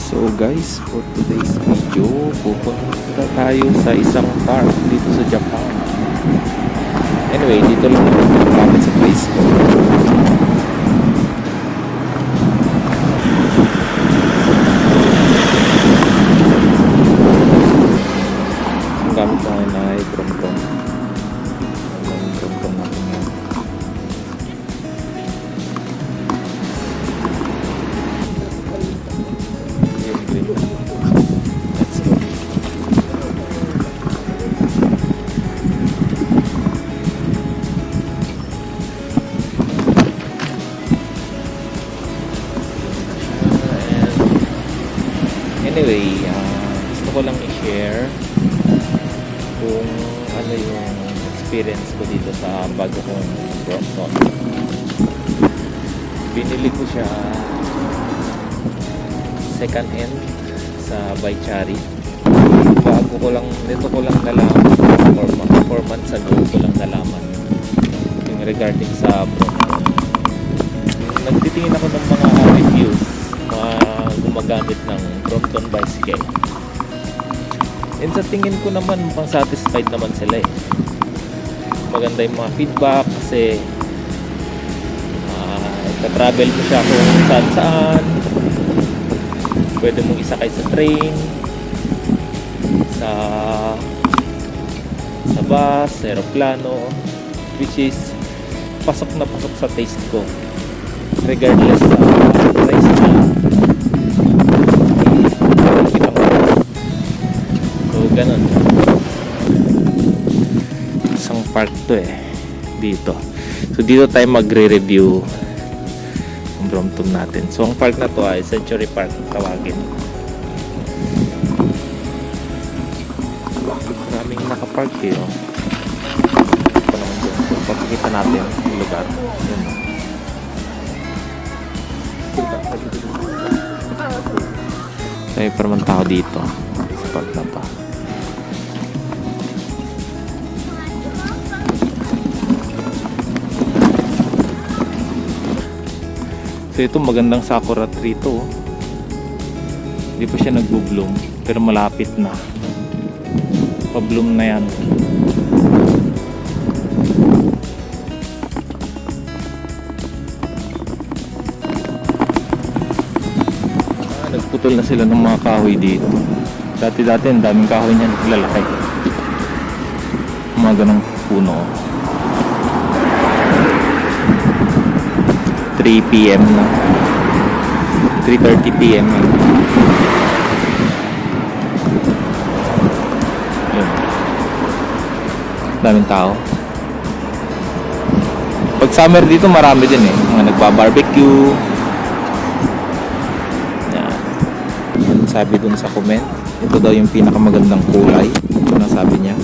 So guys, for today's video, pupunta tayo sa isang park dito sa Japan. Anyway, dito lang naman malapit sa place ko. Ang gamit ko ngayon ay TromTrom. Ang TromTrom natin yan. Let's go. Anyway, gusto ko lang i-share kung ano yung experience ko dito sa bago kong Brompton. Binili ko siya second hand sa Baichari. Nito ko lang nalaman 4 months ago ko lang nalaman yung regarding sa Brompton. Nagtitingin ako ng mga reviews, mga gumagamit ng Brompton bicycle, and sa tingin ko naman mukhang satisfied naman sila eh. Maganda yung mga feedback kasi travel mo siya kung saan saan. Pwede mong isakay sa train, sa bus, sa aeroplano, which is pasok na pasok sa taste ko regardless sa price niya. So ganun, isang park to eh dito. So dito tayo magre-review ang Brompton natin. So ang park na to ay Century Park tawagin. Maraming nakapark eh. Ito naman dyan. So pagkikita natin yung lugar. Yan. Tayo pa naman tao dito sa park na to. So ito magandang sakura tree to. Hindi pa siya nagbo-bloom pero malapit na. Pa-bloom na yan. Nagputol na sila ng mga kahoy dito. Dati ang daming kahoy niyan, lalaki. Mga ganong puno. 3 PM na. 3:30 PM na. Yun. Daming tao. Pag summer dito marami din eh. Mga nagba-barbecue. Yan. Yan sabi dun sa comment. Ito daw yung pinakamagandang kulay. Ito na sabi niya.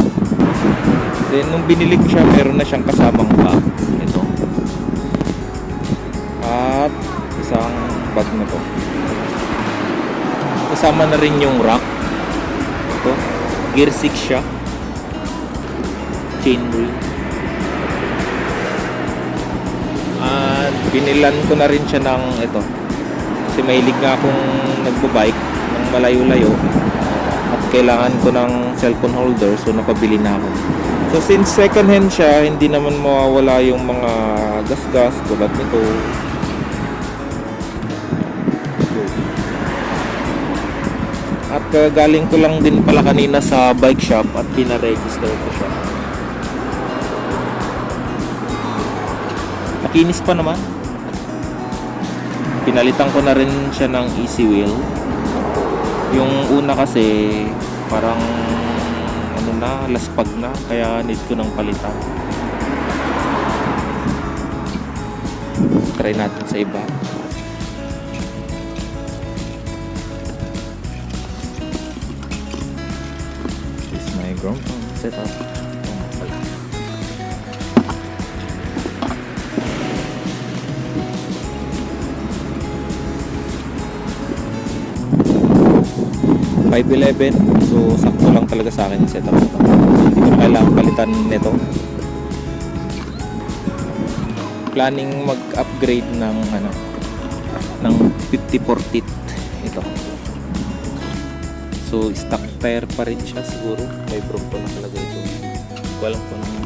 Then nung binili ko siya, meron na siyang kasamang bag. Ito. At isang bag na to. Kasama na rin yung rack. Ito. Gear 6 siya. Chainring. At binilan ko na rin siya ng ito. Kasi mahilig nga akong nagbabike ng malayo-layo. At kailangan ko ng cellphone holder. So napabili na ako. So since second hand siya, hindi naman mawawala yung mga gas-gas tulad nito. At galing ko lang din pala kanina sa bike shop at pina-register ko siya. Makinis pa naman. Pinalitan ko na rin siya ng easy wheel. Yung una kasi parang laspag na, kaya need ko ng palitan. Try natin sa iba. This is my Brompton setup. $5.11, so sakto lang talaga sa akin yung setup nito. Hindi ko na kailangan palitan nito. Planning mag-upgrade ng 54 teeth ito. So stock tire pa rin siya siguro. May Bronco nakalagay ito. Hindi ko alam kung anong